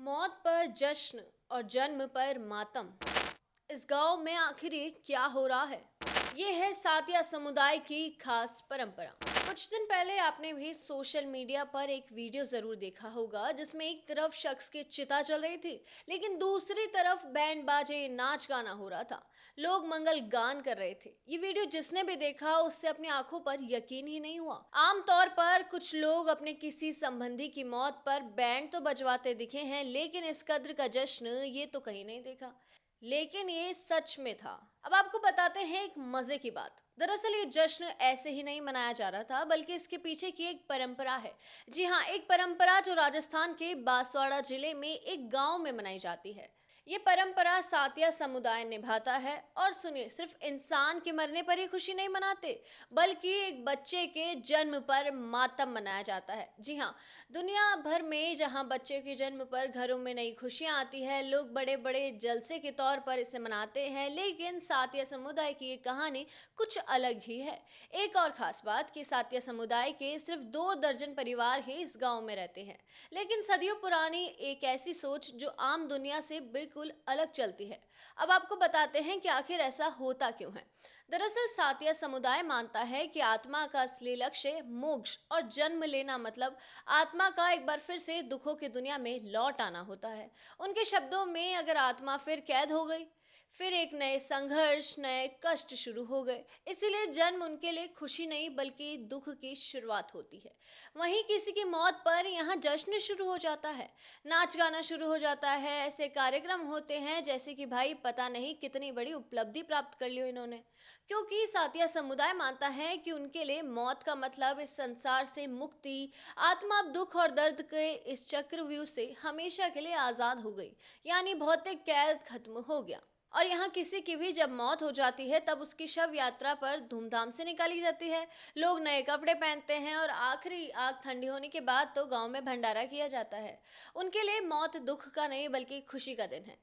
मौत पर जश्न और जन्म पर मातम। इस गांव में आखिर ये क्या हो रहा है? ये है सातिया समुदाय की खास परंपरा। कुछ दिन पहले आपने भी सोशल मीडिया पर एक वीडियो जरूर देखा होगा जिसमें एक तरफ शख्स की चिता चल रही थी, लेकिन दूसरी तरफ बैंड बाजे नाच गाना हो रहा था। लोग मंगल गान कर रहे थे। ये वीडियो जिसने भी देखा उससे अपनी आंखों पर यकीन ही नहीं हुआ। आमतौर पर कुछ लोग अपने किसी संबंधी की मौत पर बैंड तो बजवाते दिखे हैं, लेकिन इस कद्र का जश्न ये तो कहीं नहीं देखा। लेकिन ये सच में था। अब आपको बताते हैं एक मजे की बात। दरअसल ये जश्न ऐसे ही नहीं मनाया जा रहा था, बल्कि इसके पीछे की एक परंपरा है। जी हाँ, एक परंपरा जो राजस्थान के बांसवाड़ा जिले में एक गांव में मनाई जाती है। ये परंपरा सातिया समुदाय निभाता है। और सुनिए, सिर्फ इंसान के मरने पर ही खुशी नहीं मनाते, बल्कि एक बच्चे के जन्म पर मातम मनाया जाता है। जी हाँ, दुनिया भर में जहाँ बच्चे के जन्म पर घरों में नई खुशियाँ आती है, लोग बड़े बड़े जलसे के तौर पर इसे मनाते हैं, लेकिन सातिया समुदाय की ये कहानी कुछ अलग ही है। एक और खास बात कि सातिया समुदाय के सिर्फ 2 दर्जन परिवार ही इस गांव में रहते हैं, लेकिन सदियों पुरानी एक ऐसी सोच जो आम दुनिया से बिल्कुल अलग चलती है। अब आपको बताते हैं कि आखिर ऐसा होता क्यों है। दरअसल सातिया समुदाय मानता है कि आत्मा का असली लक्ष्य मोक्ष और जन्म लेना, मतलब आत्मा का एक बार फिर से दुखों की दुनिया में लौट आना होता है। उनके शब्दों में, अगर आत्मा फिर कैद हो गई, फिर एक नए संघर्ष, नए कष्ट शुरू हो गए। इसीलिए जन्म उनके लिए खुशी नहीं बल्कि दुख की शुरुआत होती है। वहीं किसी की मौत पर यहाँ जश्न शुरू हो जाता है, नाच गाना शुरू हो जाता है। ऐसे कार्यक्रम होते हैं जैसे कि भाई पता नहीं कितनी बड़ी उपलब्धि प्राप्त कर ली हो इन्होंने। क्योंकि सातिया समुदाय मानता है कि उनके लिए मौत का मतलब इस संसार से मुक्ति। आत्मा अब दुख और दर्द के इस चक्रव्यूह से हमेशा के लिए आजाद हो गई, यानी भौतिक कैद खत्म हो गया। और यहाँ किसी की भी जब मौत हो जाती है तब उसकी शव यात्रा पर धूमधाम से निकाली जाती है। लोग नए कपड़े पहनते हैं और आखिरी आग ठंडी होने के बाद तो गांव में भंडारा किया जाता है। उनके लिए मौत दुख का नहीं बल्कि खुशी का दिन है।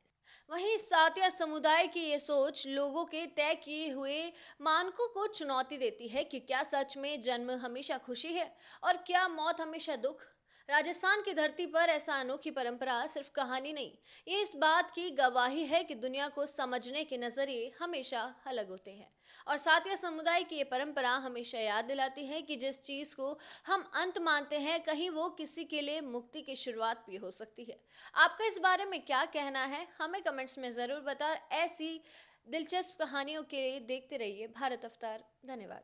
वहीं सातिया समुदाय की ये सोच लोगों के तय किए हुए मानकों को चुनौती देती है कि क्या सच में जन्म हमेशा खुशी है और क्या मौत हमेशा दुख। राजस्थान की धरती पर ऐसा अनोखी परंपरा सिर्फ कहानी नहीं, ये इस बात की गवाही है कि दुनिया को समझने के नजरिए हमेशा अलग होते हैं। और सातिया समुदाय की ये परंपरा हमेशा याद दिलाती है कि जिस चीज को हम अंत मानते हैं, कहीं वो किसी के लिए मुक्ति की शुरुआत भी हो सकती है। आपका इस बारे में क्या कहना है, हमें कमेंट्स में जरूर बताएं। ऐसी दिलचस्प कहानियों के लिए देखते रहिए भारत अवतार। धन्यवाद।